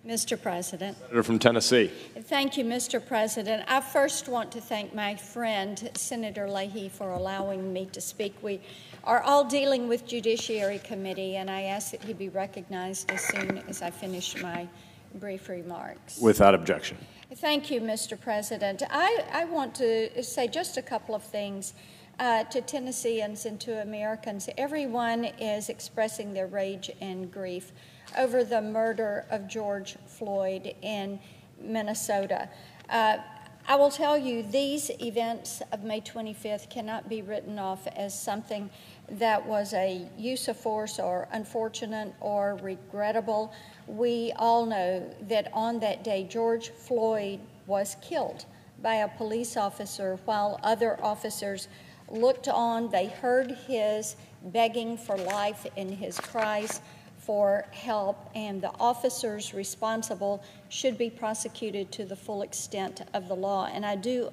Mr. President. Senator from Tennessee. Thank you, Mr. President. I first want to thank my friend, Senator Leahy, for allowing me to speak. We are all dealing with Judiciary Committee, and I ask that he be recognized as soon as I finish my brief remarks. Without objection. Thank you, Mr. President. I want to say just a couple of things to Tennesseans and to Americans. Everyone is expressing their rage and grief over the murder of George Floyd in Minnesota. I will tell you, these events of May 25th cannot be written off as something that was a use of force or unfortunate or regrettable. We all know that on that day, George Floyd was killed by a police officer while other officers looked on. They heard his begging for life and his cries for help, and the officers responsible should be prosecuted to the full extent of the law. And I do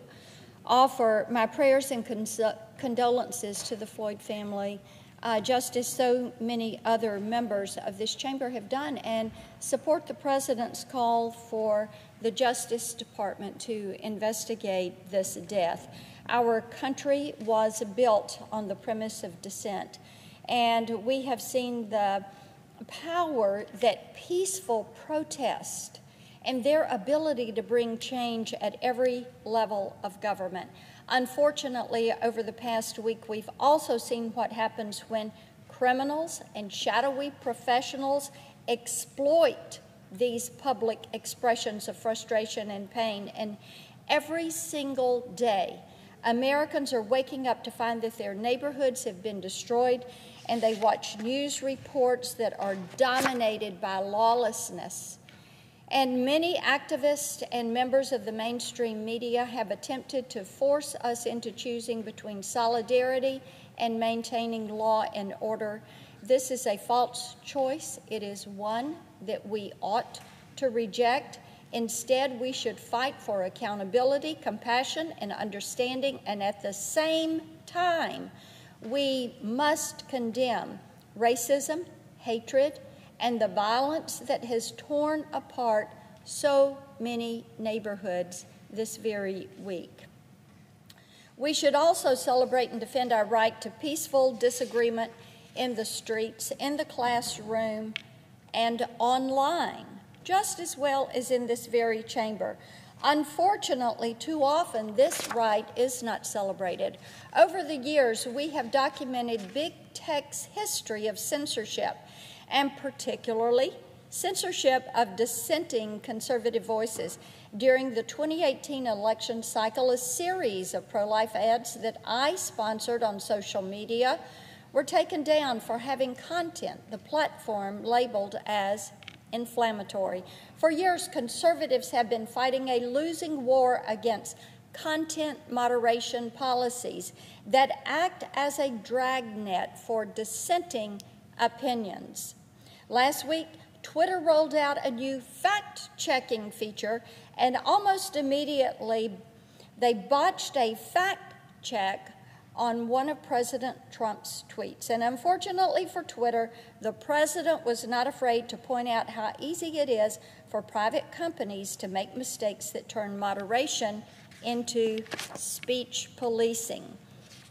offer my prayers and condolences to the Floyd family, just as so many other members of this chamber have done, and support the President's call for the Justice Department to investigate this death. Our country was built on the premise of dissent, and we have seen the power that peaceful protest and their ability to bring change at every level of government. Unfortunately, over the past week, we've also seen what happens when criminals and shadowy professionals exploit these public expressions of frustration and pain. And every single day, Americans are waking up to find that their neighborhoods have been destroyed, and they watch news reports that are dominated by lawlessness. And many activists and members of the mainstream media have attempted to force us into choosing between solidarity and maintaining law and order. This is a false choice. It is one that we ought to reject. Instead, we should fight for accountability, compassion, and understanding, and at the same time, we must condemn racism, hatred, and the violence that has torn apart so many neighborhoods this very week. We should also celebrate and defend our right to peaceful disagreement in the streets, in the classroom, and online, just as well as in this very chamber. Unfortunately, too often, this right is not celebrated. Over the years, we have documented big tech's history of censorship, and particularly censorship of dissenting conservative voices. During the 2018 election cycle, a series of pro-life ads that I sponsored on social media were taken down for having content the platform labeled as inflammatory. For years, conservatives have been fighting a losing war against content moderation policies that act as a dragnet for dissenting opinions. Last week, Twitter rolled out a new fact-checking feature, and almost immediately they botched a fact check on one of President Trump's tweets. And unfortunately for Twitter, the president was not afraid to point out how easy it is for private companies to make mistakes that turn moderation into speech policing.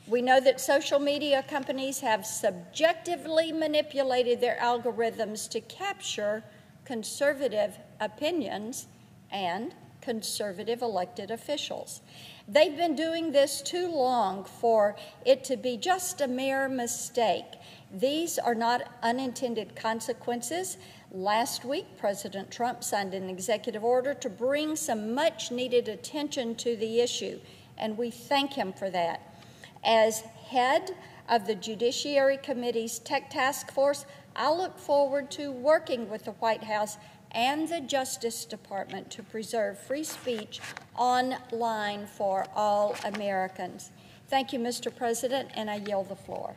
We know that social media companies have subjectively manipulated their algorithms to capture conservative opinions and conservative elected officials. They've been doing this too long for it to be just a mere mistake. These are not unintended consequences. Last week, President Trump signed an executive order to bring some much-needed attention to the issue, and we thank him for that. As head of the Judiciary Committee's Tech Task Force, I look forward to working with the White House and the Justice Department to preserve free speech online for all Americans. Thank you, Mr. President, and I yield the floor.